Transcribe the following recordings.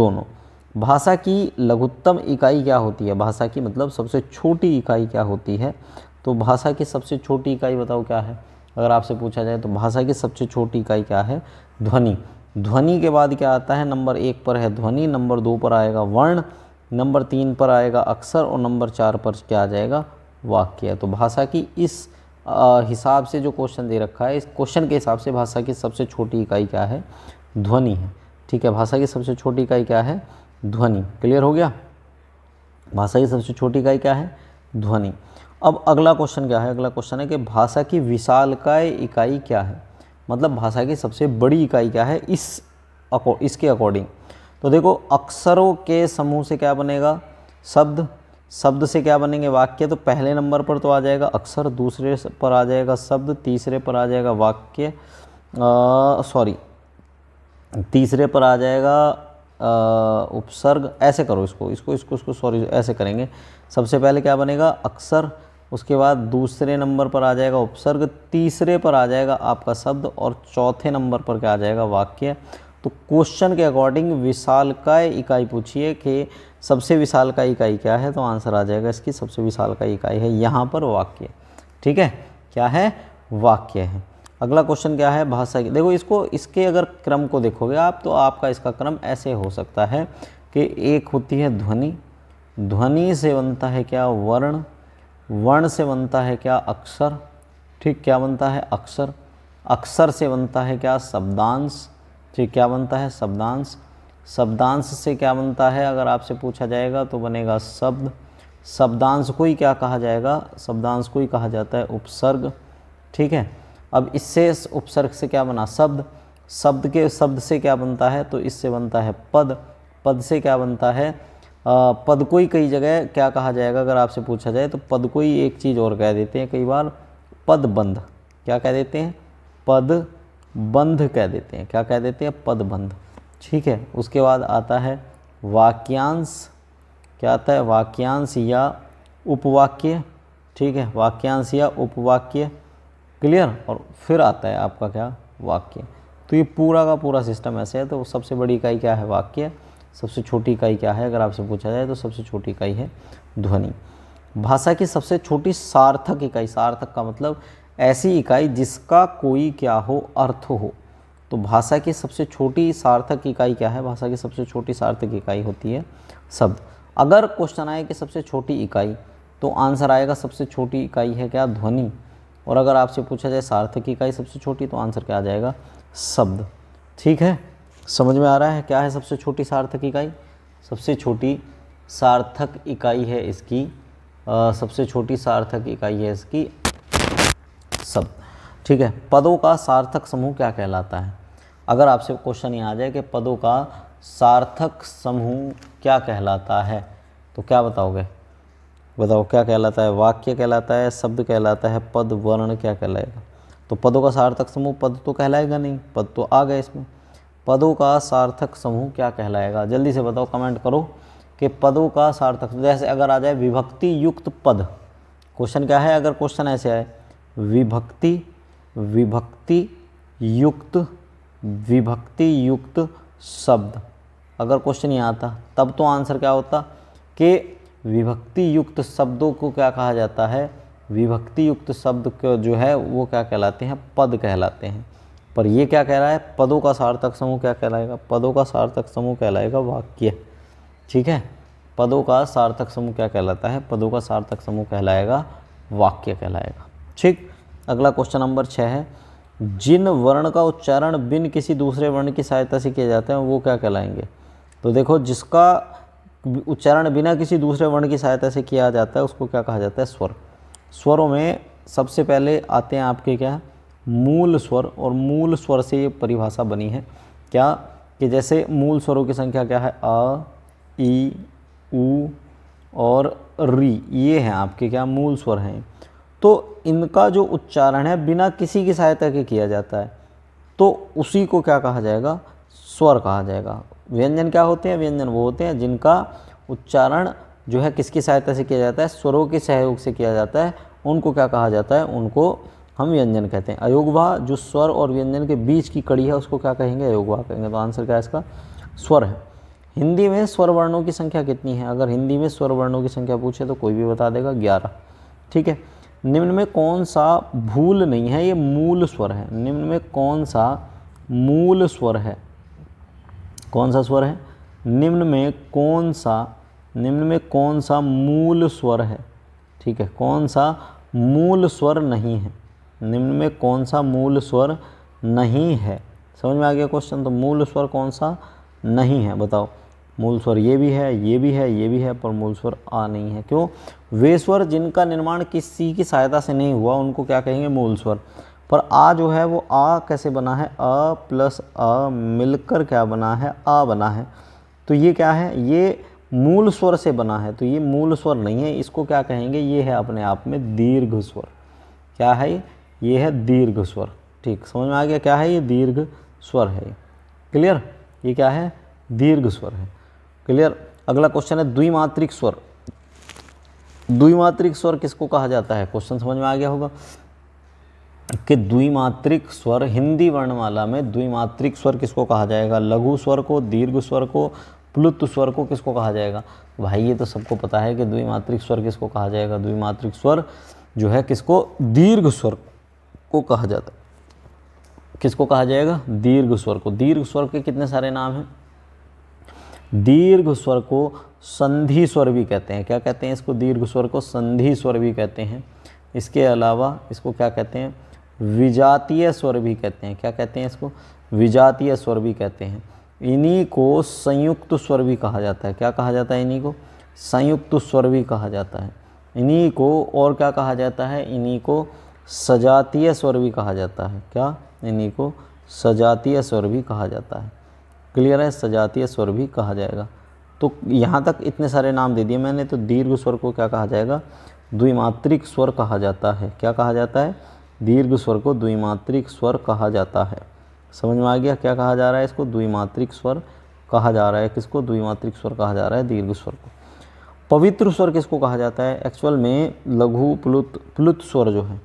दोनों। भाषा की लघुत्तम इकाई क्या होती है? भाषा की मतलब सबसे छोटी इकाई क्या होती है? तो भाषा की सबसे छोटी इकाई बताओ क्या है? अगर आपसे पूछा जाए तो भाषा की सबसे छोटी इकाई क्या है? ध्वनि। ध्वनि के बाद क्या आता है? नंबर 1 पर है ध्वनि, नंबर 2 पर आएगा वर्ण, नंबर 3 पर आएगा अक्षर और नंबर 4 पर क्या आ जाएगा? वाक्य। तो भाषा की इस हिसाब से जो क्वेश्चन दे रखा है, इस क्वेश्चन के हिसाब से भाषा की सबसे छोटी इकाई क्या है? ध्वनि है। ठीक है, भाषा की सबसे छोटी इकाई क्या है? ध्वनि। क्लियर हो गया? भाषा की सबसे छोटी इकाई क्या है? ध्वनि। अब अगला क्वेश्चन क्या है? अगला क्वेश्चन है कि भाषा की विशालकाय इकाई क्या है? मतलब भाषा की सबसे बड़ी इकाई क्या है इसके अकॉर्डिंग। तो देखो, अक्षरों के समूह से क्या बनेगा? शब्द। शब्द से क्या बनेंगे? वाक्य। तो पहले नंबर पर तो आ जाएगा अक्षर, दूसरे पर आ जाएगा शब्द, तीसरे पर आ जाएगा वाक्य, तीसरे पर आ जाएगा उपसर्ग। ऐसे करो इसको सॉरी ऐसे करेंगे। सबसे पहले क्या बनेगा? अक्षर, उसके बाद दूसरे नंबर पर आ जाएगा उपसर्ग, तीसरे पर आ जाएगा आपका शब्द और चौथे नंबर पर क्या आ जाएगा? वाक्य। तो क्वेश्चन के अकॉर्डिंग विशालकाय इकाई पूछिए कि सबसे विशालकाय इकाई क्या है? तो आंसर आ जाएगा इसकी सबसे विशालकाय इकाई है यहाँ पर वाक्य। ठीक है, क्या है? वाक्य है। अगला क्वेश्चन क्या है? भाषा की। देखो इसके अगर क्रम को देखोगे आप तो आपका इसका क्रम ऐसे हो सकता है कि एक होती है ध्वनि, ध्वनि से बनता है क्या? वर्ण, वर्ण से बनता है क्या? अक्षर। ठीक, क्या बनता है? अक्षर। अक्षर से बनता है क्या? शब्दांश। ठीक, क्या बनता है? शब्दांश। शब्दांश से क्या बनता है? अगर आपसे पूछा जाएगा तो बनेगा शब्द। शब्दांश को ही क्या कहा जाएगा? शब्दांश को ही कहा जाता है उपसर्ग। ठीक है, अब इससे उपसर्ग से क्या बना? शब्द। शब्द से क्या बनता है? तो इससे बनता है पद। पद से क्या बनता है? पद को ही कई जगह क्या कहा जाएगा अगर आपसे पूछा जाए तो पद को ही एक चीज़ और कह देते हैं कई बार, पदबंध। क्या कह देते हैं? पदबंध कह देते हैं। क्या कह देते हैं? पदबंध। ठीक है, उसके बाद आता है वाक्यांश। क्या आता है? वाक्यांश या उपवाक्य। ठीक है, वाक्यांश या उपवाक्य। क्लियर। और फिर आता है आपका क्या? वाक्य। तो ये पूरा का पूरा सिस्टम ऐसे है। तो सबसे बड़ी इकाई क्या है? वाक्य। सबसे छोटी इकाई क्या है अगर आपसे पूछा जाए तो सबसे छोटी इकाई है ध्वनि। भाषा की सबसे छोटी सार्थक इकाई। सार्थक का मतलब ऐसी इकाई जिसका कोई क्या हो? अर्थ हो। तो भाषा की सबसे छोटी सार्थक इकाई क्या है? भाषा की सबसे छोटी सार्थक इकाई होती है शब्द। अगर क्वेश्चन आए कि सबसे छोटी इकाई तो आंसर आएगा सबसे छोटी इकाई है क्या? ध्वनि। और अगर आपसे पूछा जाए सार्थक इकाई सबसे छोटी तो आंसर क्या आ जाएगा? शब्द। ठीक है, समझ में आ रहा है क्या है सबसे छोटी सार्थक इकाई? सबसे छोटी सार्थक इकाई है इसकी सबसे छोटी सार्थक इकाई है इसकी शब्द। ठीक है, पदों का सार्थक समूह क्या कहलाता है? अगर आपसे क्वेश्चन ये आ जाए कि पदों का सार्थक समूह क्या कहलाता है तो क्या बताओगे? बताओ क्या कहलाता है? वाक्य कहलाता है, शब्द कहलाता है, पद, वर्ण क्या कहलाएगा? तो पदों का सार्थक समूह पद तो कहलाएगा नहीं, पद तो आ गए इसमें। पदों का सार्थक समूह क्या कहलाएगा? जल्दी से बताओ, कमेंट करो कि पदों का सार्थक। जैसे अगर आ जाए विभक्ति युक्त पद, क्वेश्चन क्या है? अगर क्वेश्चन ऐसे आए विभक्ति युक्त शब्द, अगर क्वेश्चन ये आता तब तो आंसर क्या होता कि विभक्ति युक्त शब्दों को क्या कहा जाता है? विभक्ति युक्त शब्द को जो है वो क्या कहलाते हैं? पद कहलाते हैं। पर ये क्या कह रहा है? पदों का सार्थक समूह क्या कहलाएगा? पदों का सार्थक समूह कहलाएगा वाक्य। ठीक है, पदों का सार्थक समूह क्या कहलाता है? पदों का सार्थक समूह कहलाएगा वाक्य कहलाएगा। ठीक, अगला क्वेश्चन नंबर 6 है, जिन वर्ण का उच्चारण बिन किसी दूसरे वर्ण की सहायता से किया जाता है वो क्या कहलाएंगे? तो देखो, जिसका उच्चारण बिना किसी दूसरे वर्ण की सहायता से किया जाता है उसको क्या कहा जाता है? स्वर। स्वरों में सबसे पहले आते हैं आपके क्या? मूल स्वर। और मूल स्वर से ये परिभाषा बनी है क्या कि जैसे मूल स्वरों की संख्या क्या है? अ, ई, उ और री, ये हैं आपके क्या? मूल स्वर हैं। तो इनका जो उच्चारण है बिना किसी की सहायता के किया जाता है तो उसी को क्या कहा जाएगा? स्वर कहा जाएगा। व्यंजन क्या होते हैं? व्यंजन वो होते हैं जिनका उच्चारण जो है किसकी सहायता से किया जाता है? स्वरों के सहयोग से किया जाता है। उनको क्या कहा जाता है? उनको हम व्यंजन कहते हैं। अयोगवा जो स्वर और व्यंजन के बीच की कड़ी है उसको क्या कहेंगे? अयोगवा कहेंगे। तो आंसर क्या है इसका? स्वर है। हिंदी में स्वर वर्णों की संख्या कितनी है? अगर हिंदी में स्वर वर्णों की संख्या पूछे तो कोई भी बता देगा 11। ठीक है। निम्न में कौन सा भूल नहीं है? ये मूल स्वर है। निम्न में कौन सा मूल स्वर है? कौन सा स्वर है? निम्न में कौन सा मूल स्वर है? ठीक है, कौन सा मूल स्वर नहीं है? निम्न में कौन सा मूल स्वर नहीं है? समझ में आ गया क्वेश्चन? तो मूल स्वर कौन सा नहीं है बताओ? मूल स्वर ये भी है, ये भी है, ये भी है, पर मूल स्वर आ नहीं है। क्यों? वे स्वर जिनका निर्माण किसी की सहायता से नहीं हुआ उनको क्या कहेंगे? मूल स्वर। पर आ जो है वो आ कैसे बना है? अ प्लस अ मिलकर क्या बना है? आ बना है। तो ये क्या है? ये मूल स्वर से बना है, तो ये मूल स्वर नहीं है। इसको क्या कहेंगे? ये है अपने आप में दीर्घ स्वर। क्या है ये है दीर्घ स्वर। ठीक, समझ में आ गया? क्या है ये? दीर्घ स्वर है। क्लियर? ये क्या है? दीर्घ स्वर है। क्लियर? अगला क्वेश्चन है द्विमात्रिक स्वर। द्विमात्रिक स्वर किसको कहा जाता है? क्वेश्चन समझ में आ गया होगा कि द्विमात्रिक स्वर, हिंदी वर्णमाला में द्विमात्रिक स्वर किसको कहा जाएगा? लघु स्वर को, दीर्घ स्वर को, प्लुत स्वर को किसको कहा जाएगा? भाई ये तो सबको पता है कि द्विमात्रिक स्वर किसको कहा जाएगा। द्विमात्रिक स्वर जो है किसको? दीर्घ स्वर को कहा जाता है। किसको कहा जाएगा? दीर्घ स्वर को। दीर्घ स्वर के कितने सारे नाम हैं? दीर्घ स्वर को संधि स्वर भी कहते हैं। क्या कहते हैं इसको? दीर्घ स्वर को संधि स्वर भी कहते हैं। इसके अलावा इसको क्या कहते हैं? विजातीय स्वर भी कहते हैं। क्या कहते हैं इसको? विजातीय स्वर भी कहते हैं। इन्हीं को संयुक्त स्वर भी कहा जाता है। क्या कहा जाता है? इन्हीं को संयुक्त स्वर भी कहा जाता है। इन्हीं को और क्या कहा जाता है? इन्हीं को सजातीय स्वर भी कहा जाता है। क्या? इन्हीं को सजातीय स्वर भी कहा जाता है। क्लियर है? सजातीय स्वर भी कहा जाएगा। तो यहाँ तक इतने सारे नाम दे दिए मैंने। तो दीर्घ स्वर को क्या कहा जाएगा? द्विमात्रिक स्वर कहा जाता है। क्या कहा जाता है? दीर्घ स्वर को द्विमात्रिक स्वर कहा जाता है। समझ में आ गया क्या कहा जा रहा है? इसको द्विमात्रिक स्वर कहा जा रहा है। किसको? द्विमात्रिक स्वर कहा जा रहा है, दीर्घ स्वर को। पवित्र स्वर किसको कहा जाता है? एक्चुअल में लघु प्लुत स्वर जो है,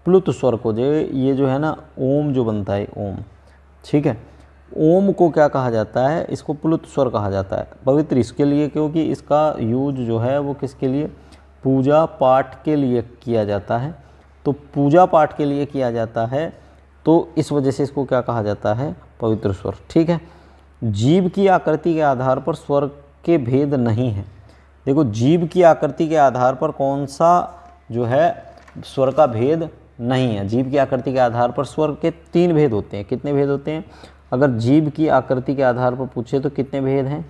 प्लुत स्वर को जो ये जो है ना, ओम जो बनता है, ओम, ठीक है, ओम को क्या कहा जाता है? इसको प्लुत स्वर कहा जाता है। पवित्र इसके लिए क्योंकि इसका यूज जो है वो किसके लिए? पूजा पाठ के लिए किया जाता है। तो पूजा पाठ के लिए किया जाता है, तो इस वजह से इसको क्या कहा जाता है? पवित्र स्वर। ठीक है। जीव की आकृति के आधार पर स्वर के भेद नहीं है। देखो, जीव की आकृति के आधार पर कौन सा जो है स्वर का भेद नहीं है। जीव की आकृति के आधार पर स्वर के 3 भेद होते हैं। कितने भेद होते हैं? अगर जीव की आकृति के आधार पर पूछे तो कितने भेद हैं?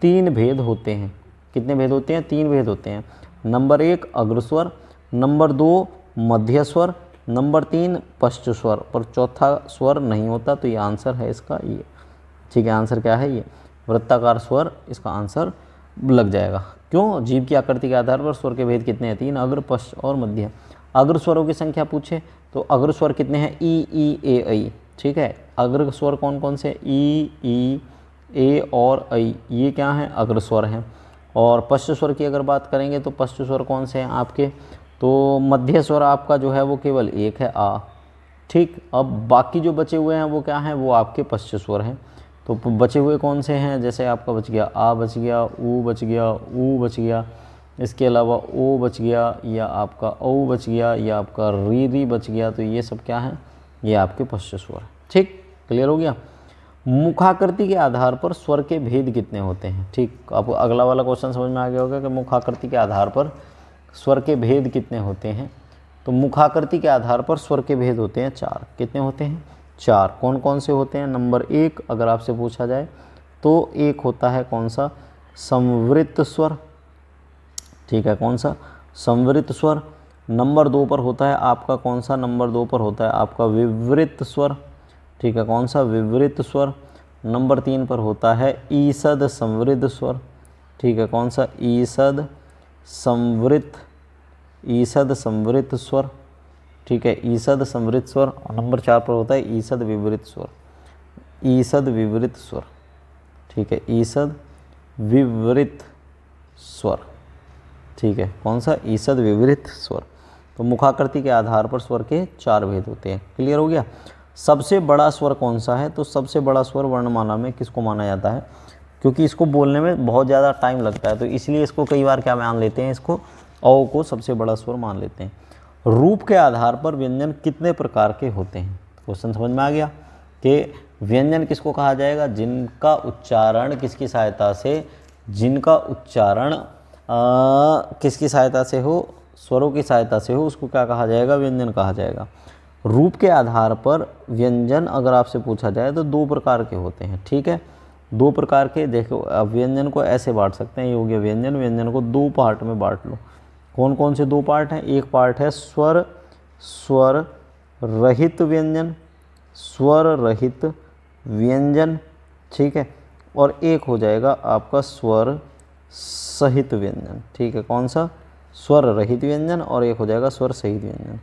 3 भेद होते हैं। कितने भेद होते हैं? 3 भेद होते हैं। नंबर 1 अग्रस्वर, नंबर 2 मध्य स्वर, नंबर 3 पश्च स्वर, पर चौथा स्वर नहीं होता। तो ये आंसर है इसका ये। ठीक है, आंसर क्या है? ये वृत्ताकार स्वर इसका आंसर लग जाएगा। क्यों? जीव की आकृति के आधार पर स्वर के भेद कितने हैं? 3, अग्र, पश्च और मध्य। अग्र स्वरों की संख्या पूछे तो अग्र स्वर कितने हैं? ई, ए, ऐ। ठीक है, अग्र स्वर कौन कौन से? ई, ए और ऐ, ये क्या हैं? अग्र स्वर हैं। और पश्च स्वर की अगर बात करेंगे तो पश्च स्वर कौन से हैं आपके? तो मध्य स्वर आपका जो है वो केवल एक है, आ। ठीक, अब बाकी जो बचे हुए हैं वो क्या हैं? वो आपके पश्च स्वर हैं। तो बचे हुए कौन से हैं? जैसे आपका बच गया आ, बच गया ऊ, बच गया ऊ, बच गया, इसके अलावा ओ बच गया, या आपका औ बच गया, या आपका री बच गया। तो ये सब क्या है? ये आपके पश्च स्वर है। ठीक, क्लियर हो गया। मुखाकृति के आधार पर स्वर के भेद कितने होते हैं? ठीक, आपको अगला वाला क्वेश्चन समझ में आ गया होगा कि मुखाकृति के आधार पर स्वर के भेद कितने होते हैं। तो मुखाकृति के आधार पर स्वर के भेद होते हैं 4। कितने होते हैं? 4। कौन कौन से होते हैं? नंबर 1 अगर आपसे पूछा जाए तो एक होता है कौन सा? संवृत स्वर। ठीक है, कौन सा? संवृत स्वर। नंबर 2 पर होता है आपका कौन सा? नंबर 2 पर होता है आपका विवृत स्वर। ठीक है, कौन सा? विवृत स्वर। नंबर 3 पर होता है ईषद संवृत स्वर। ठीक है, कौन सा? ईषद संवृत स्वर। ठीक है, ईषद संवृत स्वर। और नंबर 4 पर होता है ईषद विवृत स्वर। ईषद विवृत स्वर। ठीक है, ईषद विवृत स्वर। ठीक है, कौन सा? ईषद विवृत स्वर। तो मुखाकृति के आधार पर स्वर के 4 भेद होते हैं। क्लियर हो गया। सबसे बड़ा स्वर कौन सा है? तो सबसे बड़ा स्वर वर्णमाला में किसको माना जाता है? क्योंकि इसको बोलने में बहुत ज़्यादा टाइम लगता है, तो इसलिए इसको कई बार क्या मान लेते हैं, इसको औ को सबसे बड़ा स्वर मान लेते हैं। रूप के आधार पर व्यंजन कितने प्रकार के होते हैं? क्वेश्चन समझ में आ गया कि व्यंजन किसको कहा जाएगा? जिनका उच्चारण किसकी सहायता से, जिनका उच्चारण किसकी सहायता से हो, स्वरों की सहायता से हो, उसको क्या कहा जाएगा? व्यंजन कहा जाएगा। रूप के आधार पर व्यंजन अगर आपसे पूछा जाए तो दो प्रकार के होते हैं, ठीक है, दो प्रकार के। देखो अब व्यंजन को ऐसे बांट सकते हैं, ये हो गया व्यंजन। व्यंजन को दो पार्ट में बांट लो। कौन कौन से दो पार्ट हैं? एक पार्ट है स्वर रहित व्यंजन, स्वर रहित व्यंजन, ठीक है, और एक हो जाएगा आपका स्वर सहित व्यंजन, ठीक है। कौन सा? स्वर रहित व्यंजन, और एक हो जाएगा स्वर सहित व्यंजन।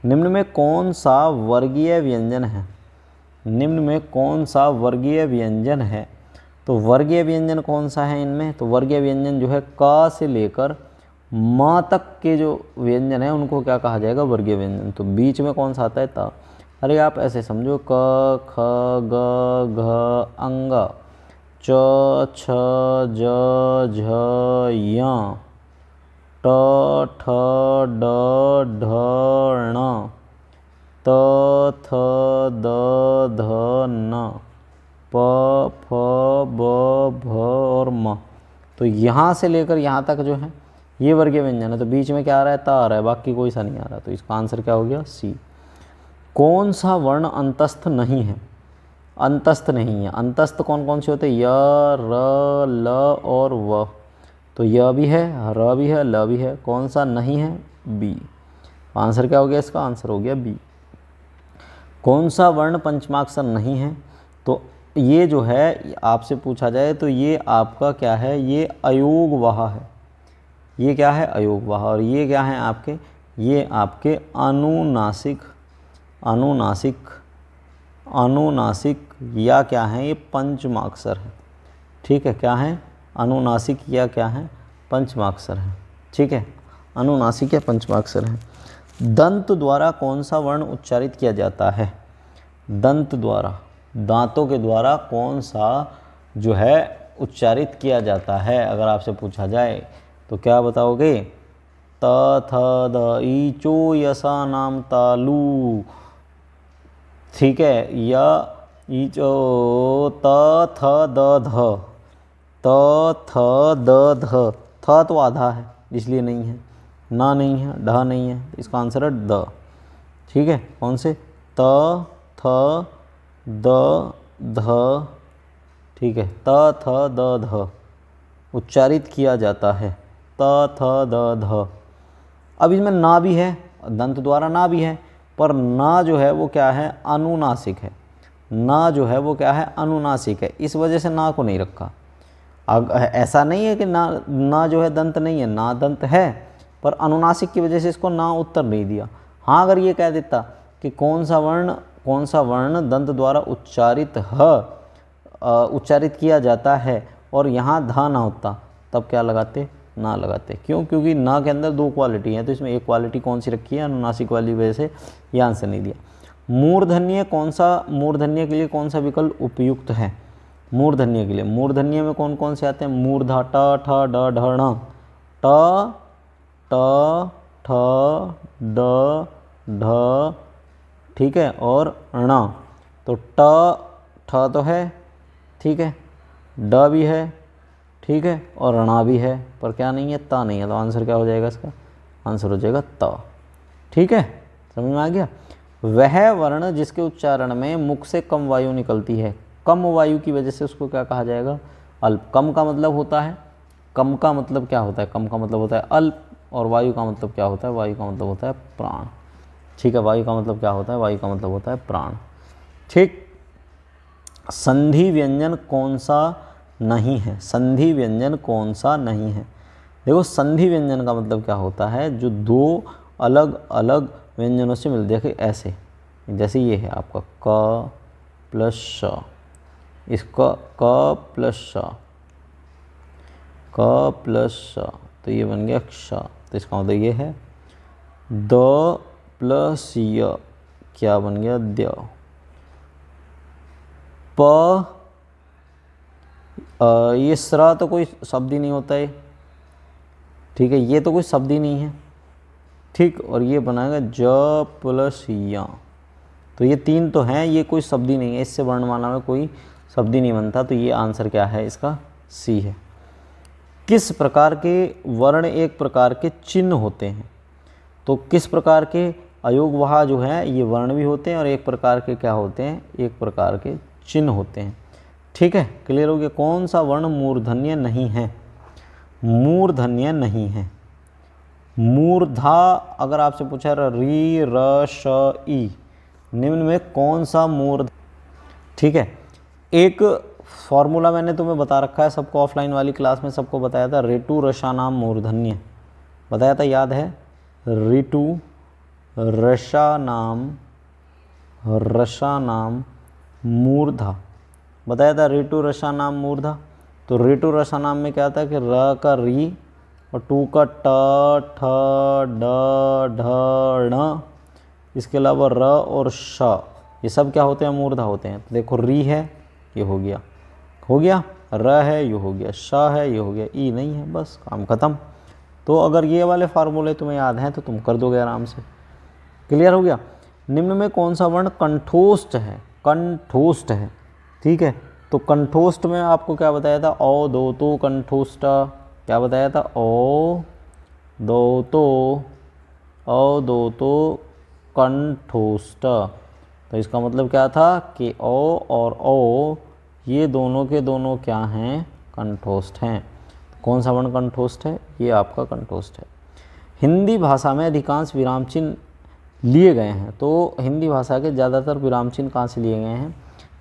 निम्न में कौन सा वर्गीय व्यंजन है? निम्न में कौन सा वर्गीय व्यंजन है? तो वर्गीय व्यंजन कौन सा है इनमें? तो वर्गीय व्यंजन जो है क से लेकर म तक के जो व्यंजन है उनको क्या कहा जाएगा? वर्गीय व्यंजन। तो बीच में कौन सा आता है? त। अरे आप ऐसे समझो, क ख ग घ अंग, च छ ज झ य, ट ठ ड ढ ण, त थ द ध न, प फ ब भ और म। तो यहाँ से लेकर यहाँ तक जो है ये वर्गीय व्यंजन है। तो बीच में क्या आ रहा है? त आ रहा है, बाकी कोई सा नहीं आ रहा। तो इसका आंसर क्या हो गया? सी। कौन सा वर्ण अंतस्थ नहीं है? अंतस्थ नहीं है। अंतस्थ कौन कौन से होते हैं? य, र, ल और व। तो य भी है, र भी है, ल भी है। कौन सा नहीं है? बी। आंसर क्या हो गया इसका? आंसर हो गया बी। कौन सा वर्ण पंचमाक्षर नहीं है? तो ये जो है आपसे पूछा जाए तो ये आपका क्या है? ये अयोगवाह है। ये क्या है? अयोगवाह। और ये क्या है आपके? ये आपके अनुनासिक, अनुनासिक, अनुनासिक या क्या है? ये पंचमाक्षर है, ठीक है। क्या है? अनुनासिक या क्या है? पंचमाक्षर है, ठीक है। अनुनासिक या पंचमाक्षर है। दंत द्वारा कौन सा वर्ण उच्चारित किया जाता है? दंत द्वारा, दांतों के द्वारा कौन सा जो है उच्चारित किया जाता है? अगर आपसे पूछा जाए तो क्या बताओगे? त थ द ई चो यसा नाम तालू, ठीक है। या ई चो त थ द ध, त थ द ध। थ तो आधा है इसलिए नहीं है, ना नहीं है, ढ नहीं है। इसका आंसर है द, ठीक है। कौन से? त थ द ध, ठीक है। त थ द ध उच्चारित किया जाता है, त थ द ध। अब इसमें ना भी है, दंत द्वारा ना भी है, पर ना जो है वो क्या है? अनुनासिक है। ना जो है वो क्या है? अनुनासिक है। इस वजह से ना को नहीं रखा। अब ऐसा नहीं है कि ना जो है दंत नहीं है, ना दंत है, पर अनुनासिक की वजह से इसको ना उत्तर नहीं दिया। हाँ, अगर ये कह देता कि कौन सा वर्ण दंत द्वारा उच्चारित किया जाता है और यहाँ धा ना होता, तब क्या लगाते? ना लगाते। क्यों? क्योंकि ना के अंदर दो क्वालिटी हैं, तो इसमें एक क्वालिटी कौन सी रखी है? अनुनासिक वाली वजह से ये आंसर नहीं दिया। मूर्धन्य मूर्धन्य के लिए कौन सा विकल्प उपयुक्त है? मूर्धन्य के लिए, मूर्धन्य में कौन कौन से आते हैं? मूर्धा, ट ठ ड ढ ण, ट ट ठ ड ढ, ठीक है, और ण। तो ट ठ तो है, ठीक है, ड भी है, ठीक है, और णा भी है, पर क्या नहीं है? ता नहीं है। तो आंसर क्या हो जाएगा इसका? आंसर हो जाएगा त, ठीक है। समझ में आ गया? वह वर्ण जिसके उच्चारण में मुख से कम वायु निकलती है, कम वायु की वजह से उसको क्या कहा जाएगा? अल्प। कम का मतलब होता है, कम का मतलब क्या होता है? कम का मतलब होता है अल्प। और वायु का मतलब क्या होता है? वायु का मतलब होता है प्राण, ठीक है। वायु का मतलब क्या होता है? वायु का मतलब होता है प्राण, ठीक। संधि व्यंजन कौन सा नहीं है? संधि व्यंजन कौन सा नहीं है? देखो, संधि व्यंजन का मतलब क्या होता है? जो दो अलग अलग व्यंजनों से मिल, देखे ऐसे, जैसे ये है आपका क प्लस श, इसका क प्लस श, क प्लस श, तो ये बन गया क्ष। तो इसका मतलब ये है द प्लस य, क्या बन गया? द। प, ये स्र तो कोई शब्द ही नहीं होता है, ठीक है, ये तो कोई शब्द ही नहीं है, ठीक। और ये बनाएगा ज प्लस या, तो ये तीन तो हैं, ये कोई शब्द ही नहीं है, इससे वर्णमाला में कोई शब्द ही नहीं बनता। तो ये आंसर क्या है इसका, सी है। किस प्रकार के वर्ण एक प्रकार के चिन्ह होते हैं? तो किस प्रकार के अयोगवाह जो है ये वर्ण भी होते हैं और एक प्रकार के क्या होते हैं, एक प्रकार के चिन्ह होते हैं, ठीक है। क्लियर हो गया। कौन सा वर्ण मूर्धन्य नहीं है? मूर्धन्य नहीं है। मूर्धा अगर आपसे पूछा री र श ई, निम्न में कौन सा मूर्ध, ठीक है। एक फॉर्मूला मैंने तुम्हें बता रखा है, सबको ऑफलाइन वाली क्लास में सबको बताया था, ऋतु रसानाम मूर्धन्य बताया था, याद है? ऋतु रसानाम मूर्धा बताया था, ऋतु रसानाम मूर्धा। तो ऋतु रसानाम में क्या था कि र का री और टू का ट ठ ड ढ ण, इसके अलावा र और श, ये सब क्या होते हैं, मूर्धा होते हैं। तो देखो री है, ये हो गया, र है, ये हो गया, श है, ये हो गया, ई नहीं है, बस काम खत्म। तो अगर ये वाले फार्मूले तुम्हें याद हैं तो तुम कर दोगे आराम से। क्लियर हो गया। निम्न में कौन सा वर्ण कंठोष्ठ है? कंठोष्ठ है, ठीक है। तो कंठोष्ठ में आपको क्या बताया था, ओ दो तो कंठोष्ठ, क्या बताया था, ओ दो तो कंठोष्ठ। तो इसका मतलब क्या था कि ओ और ओ ये दोनों के दोनों क्या हैं, कंठोष्ठ हैं। कौन सा वर्ण कंठोष्ठ है, ये आपका कंठोष्ठ है। हिंदी भाषा में अधिकांश विराम चिन्ह लिए गए हैं, तो हिंदी भाषा के ज़्यादातर विराम चिन्ह कहाँ से लिए गए हैं,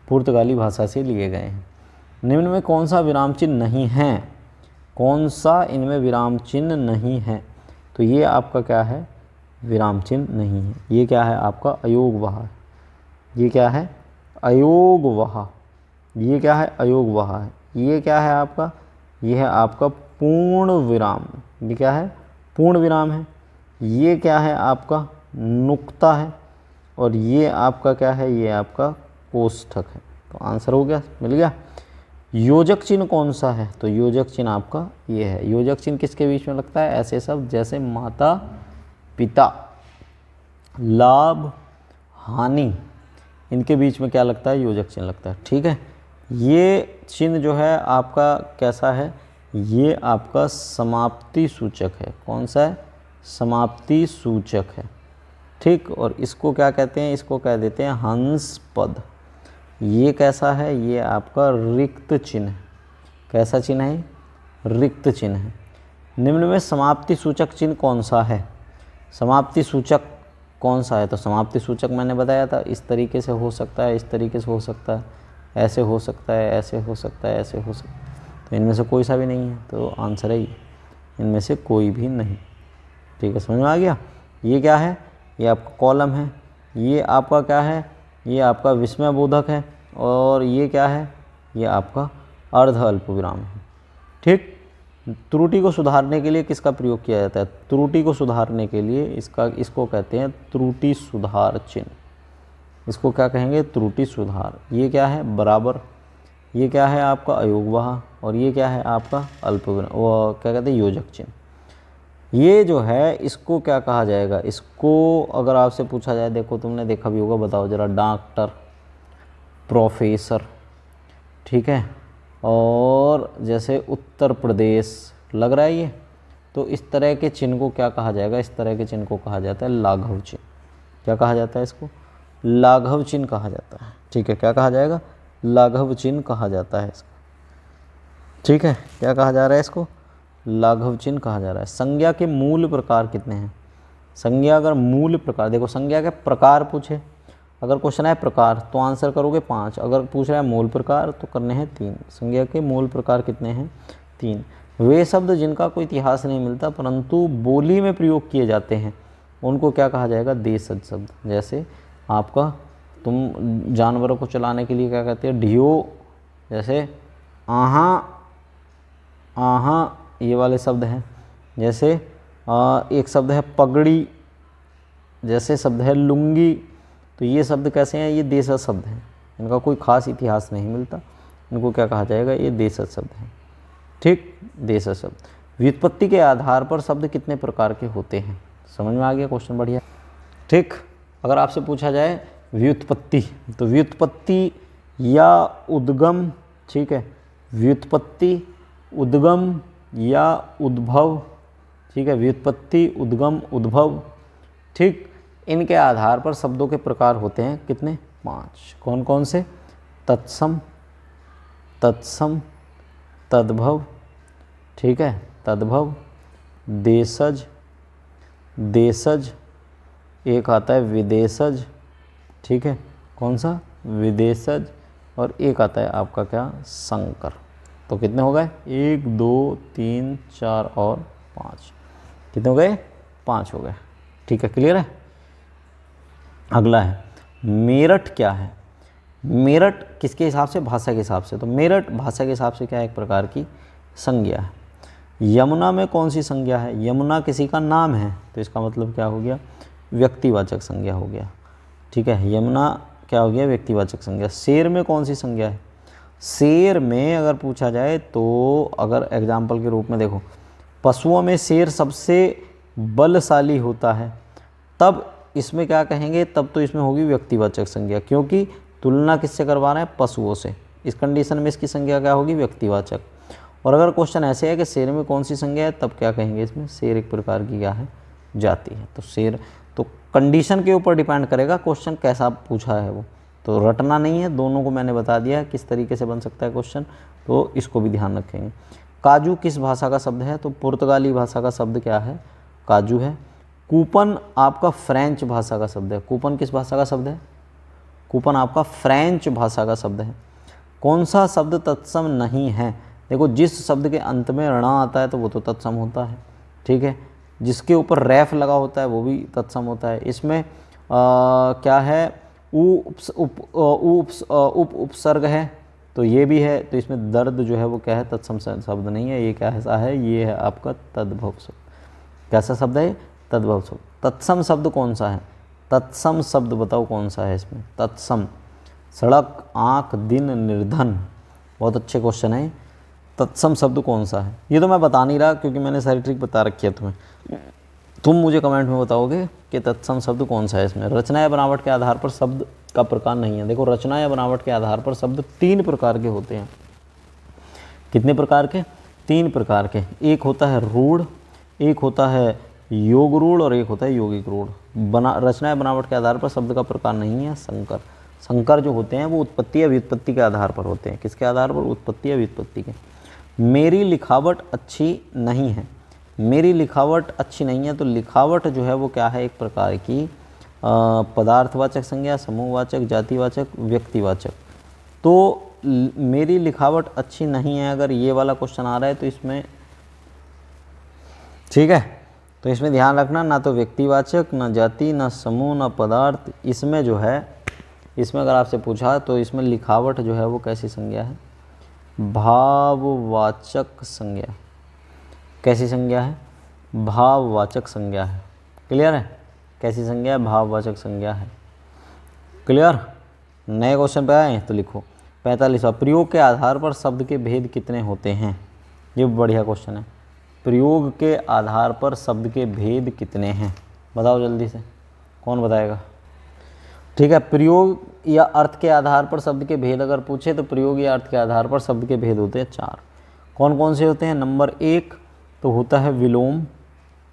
पुर्तगाली भाषा से लिए गए हैं। निम्न में कौन सा विराम चिन्ह नहीं है, कौन सा इनमें विराम चिन्ह नहीं है? तो ये आपका क्या है, विराम चिन्ह नहीं है। ये क्या है आपका, अयोगवाह। ये क्या है, अयोगवाह। ये क्या है, अयोगवाह है। ये क्या है आपका, ये है आपका पूर्ण विराम। ये क्या है, पूर्ण विराम है। ये क्या है आपका, नुक्ता है। और ये आपका क्या है, ये आपका कोष्ठक है। तो आंसर हो गया, मिल गया। योजक चिन्ह कौन सा है? तो योजक चिन्ह आपका ये है। योजक चिन्ह किसके बीच में लगता है? ऐसे शब्द जैसे माता पिता, लाभ, हानि, इनके बीच में क्या लगता है, योजक चिन्ह लगता है, ठीक है। ये चिन्ह जो है आपका कैसा है, ये आपका समाप्ति सूचक है। कौन सा है, समाप्ति सूचक है, ठीक। और इसको क्या कहते हैं, इसको कह देते हैं हंस पद। ये कैसा है, ये आपका रिक्त चिन्ह। कैसा चिन्ह है, रिक्त चिन्ह है। निम्न में समाप्ति सूचक चिन्ह कौन सा है? समाप्ति सूचक कौन सा है? तो समाप्ति सूचक मैंने बताया था, इस तरीके से हो सकता है, इस तरीके से हो सकता है, ऐसे हो सकता है, ऐसे हो सकता है, ऐसे हो सकता है। तो इनमें से कोई सा भी नहीं है, तो आंसर है इनमें से कोई भी नहीं, ठीक है। समझ में आ गया। ये क्या है, ये आपका कॉलम है। ये आपका क्या है, ये आपका विस्मय बोधक है। और ये क्या है, ये आपका अर्ध अल्प विराम है, ठीक। त्रुटि को सुधारने के लिए किसका प्रयोग किया जाता है? त्रुटि को सुधारने के लिए इसको कहते हैं त्रुटि सुधार चिन्ह। इसको क्या कहेंगे, त्रुटि सुधार। ये क्या है, बराबर। ये क्या है आपका, अयोगवाह। और ये क्या है आपका अल्प विराम, वो क्या कहते हैं, योजक चिन्ह। ये जो है इसको क्या कहा जाएगा? इसको अगर आपसे पूछा जाए, देखो तुमने देखा भी होगा, बताओ जरा, डॉक्टर, प्रोफेसर, ठीक है, और जैसे उत्तर प्रदेश लग रहा है ये, तो इस तरह के चिन्ह को क्या कहा जाएगा? इस तरह के चिन्ह को कहा जाता है लाघव चिन्ह। क्या कहा जाता है इसको? लाघव चिन्ह कहा जाता है, ठीक है। क्या कहा जाएगा? लाघव चिन्ह कहा जाता है इसको, ठीक है। क्या कहा जा रहा है इसको? लाघव चिन्ह कहा जा रहा है। संज्ञा के मूल प्रकार कितने हैं? संज्ञा अगर मूल प्रकार, देखो संज्ञा के प्रकार पूछे, अगर क्वेश्चन है प्रकार तो आंसर करोगे 5, अगर पूछ रहा है मूल प्रकार तो करने हैं 3। संज्ञा के मूल प्रकार कितने हैं? 3। वे शब्द जिनका कोई इतिहास नहीं मिलता परंतु बोली में प्रयोग किए जाते हैं, उनको क्या कहा जाएगा? देशज शब्द। जैसे आपका, तुम जानवरों को चलाने के लिए क्या कहते हैं? ढियो। जैसे आहा, आहा, ये वाले शब्द हैं। जैसे एक शब्द है पगड़ी, जैसे शब्द है लुंगी। तो ये शब्द कैसे हैं? ये देशज शब्द हैं, इनका कोई खास इतिहास नहीं मिलता इनको क्या कहा जाएगा, ये देशज शब्द है। ठीक, देशज शब्द। व्युत्पत्ति के आधार पर शब्द कितने प्रकार के होते हैं, समझ में आ गया क्वेश्चन, बढ़िया। ठीक, अगर आपसे पूछा जाए व्युत्पत्ति, तो व्युत्पत्ति या उद्गम, ठीक है, व्युत्पत्ति, उद्गम या उद्भव, ठीक है, व्युत्पत्ति, उद्गम, उद्भव, ठीक, इनके आधार पर शब्दों के प्रकार होते हैं कितने, 5। कौन कौन से, तत्सम, तत्सम, तद्भव, ठीक है, तद्भव, देशज, देशज, एक आता है विदेशज, ठीक है, कौन सा, विदेशज, और एक आता है आपका क्या, संकर। तो कितने हो गए, 1 2 3 4 और 5, कितने हो गए, 5 हो गए। ठीक है, क्लियर है। अगला है मेरठ क्या है। मेरठ किसके हिसाब से, भाषा के हिसाब से। तो मेरठ भाषा के हिसाब से क्या है, एक प्रकार की संज्ञा है। यमुना में कौन सी संज्ञा है, यमुना किसी का नाम है, तो इसका मतलब क्या हो गया, व्यक्तिवाचक संज्ञा हो गया। ठीक है, यमुना क्या हो गया, व्यक्तिवाचक संज्ञा। शेर में कौन सी संज्ञा है, शेर में अगर पूछा जाए तो अगर एग्जाम्पल के रूप में देखो, पशुओं में शेर सबसे बलशाली होता है, तब इसमें क्या कहेंगे, तब तो इसमें होगी व्यक्तिवाचक संज्ञा, क्योंकि तुलना किससे करवा रहे हैं, पशुओं से। इस कंडीशन में इसकी संज्ञा क्या होगी, व्यक्तिवाचक। और अगर क्वेश्चन ऐसे है कि शेर में कौन सी संज्ञा है, तब क्या कहेंगे, इसमें शेर एक प्रकार की क्या है, जाति है। तो शेर, तो कंडीशन के ऊपर डिपेंड करेगा क्वेश्चन कैसा पूछा है वो, तो रटना नहीं है, दोनों को मैंने बता दिया किस तरीके से बन सकता है क्वेश्चन, तो इसको भी ध्यान रखेंगे। काजू किस भाषा का शब्द है, तो पुर्तगाली भाषा का शब्द क्या है, काजू है। कूपन आपका फ्रेंच भाषा का शब्द है। कूपन किस भाषा का शब्द है, कूपन आपका फ्रेंच भाषा का शब्द है। कौन सा शब्द तत्सम नहीं है, देखो जिस शब्द के अंत में ऋण आता है तो वो तो तत्सम होता है, ठीक है, जिसके ऊपर रैफ लगा होता है वो भी तत्सम होता है। इसमें क्या है, उप उपसर्ग है, तो ये भी है, तो इसमें दर्द जो है वो क्या है, तत्सम शब्द नहीं है, ये क्या ऐसा है, ये है आपका तद्भव शब्द। कैसा शब्द है, तद्भव शब्द। तत्सम शब्द कौन सा है, तत्सम शब्द बताओ कौन सा है इसमें, तत्सम। सड़क, आँख, दिन, निर्धन, बहुत अच्छे क्वेश्चन है। तत्सम शब्द कौन सा है, ये तो मैं बता नहीं रहा क्योंकि मैंने सारी ट्रिक बता रखी है तुम्हें, तुम मुझे कमेंट में बताओगे कि तत्सम शब्द कौन सा है इसमें। रचना या बनावट के आधार पर शब्द का प्रकार नहीं है। देखो रचना या बनावट के आधार पर शब्द 3 प्रकार के होते हैं। कितने प्रकार के, 3 प्रकार के। एक होता है रूढ़, एक होता है योग रूढ़ और एक होता है यौगिक रूढ़। रचना या बनावट के आधार पर शब्द का प्रकार नहीं है संकर। संकर जो होते हैं वो उत्पत्ति या व्युत्पत्ति के आधार पर होते हैं। किसके आधार पर, उत्पत्ति या व्युत्पत्ति के। मेरी लिखावट अच्छी नहीं है, मेरी लिखावट अच्छी नहीं है, तो लिखावट जो है वो क्या है, एक प्रकार की पदार्थवाचक संज्ञा, समूहवाचक, जातिवाचक, व्यक्तिवाचक। तो मेरी लिखावट अच्छी नहीं है, अगर ये वाला क्वेश्चन आ रहा है तो इसमें, ठीक है, तो इसमें ध्यान रखना, ना तो व्यक्तिवाचक, ना जाति, ना समूह, ना पदार्थ। इसमें जो है, इसमें अगर आपसे पूछा तो इसमें लिखावट जो है वो कैसी संज्ञा है, भाववाचक संज्ञा। कैसी संज्ञा है, भाववाचक संज्ञा है। क्लियर है, कैसी संज्ञा है, भाववाचक संज्ञा है। क्लियर। नए क्वेश्चन पे आए तो लिखो 45वां, प्रयोग के आधार पर शब्द के भेद कितने होते हैं। ये बढ़िया क्वेश्चन है। प्रयोग के आधार पर शब्द के भेद कितने हैं, बताओ जल्दी से, कौन बताएगा। ठीक है, प्रयोग या अर्थ के आधार पर शब्द के भेद अगर पूछे तो प्रयोग या अर्थ के आधार पर शब्द के भेद होते हैं 4। कौन कौन से होते हैं, नंबर 1 तो होता है विलोम,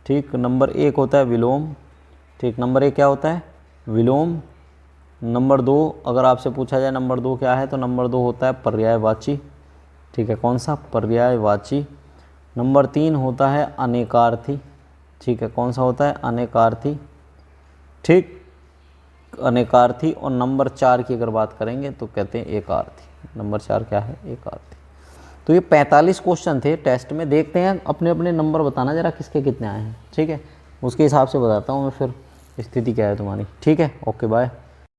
ठीक, नंबर 1 होता है विलोम, ठीक, नंबर 1 क्या होता है, विलोम। नंबर 2 अगर आपसे पूछा जाए नंबर 2 क्या है, तो नंबर 2 होता है पर्यायवाची, ठीक है, कौन सा, पर्यायवाची। नंबर 3 होता है अनेकार्थी, ठीक है, कौन सा होता है, अनेकार्थी, ठीक, अनेकार्थी। और नंबर 4 की अगर बात करेंगे तो कहते हैं एकार्थी। नंबर 4 क्या है, एकार्थी। तो ये 45 क्वेश्चन थे टेस्ट में। देखते हैं अपने अपने नंबर बताना जरा किसके कितने आए हैं, ठीक है, उसके हिसाब से बताता हूँ मैं फिर स्थिति क्या है तुम्हारी। ठीक है, ओके बाय।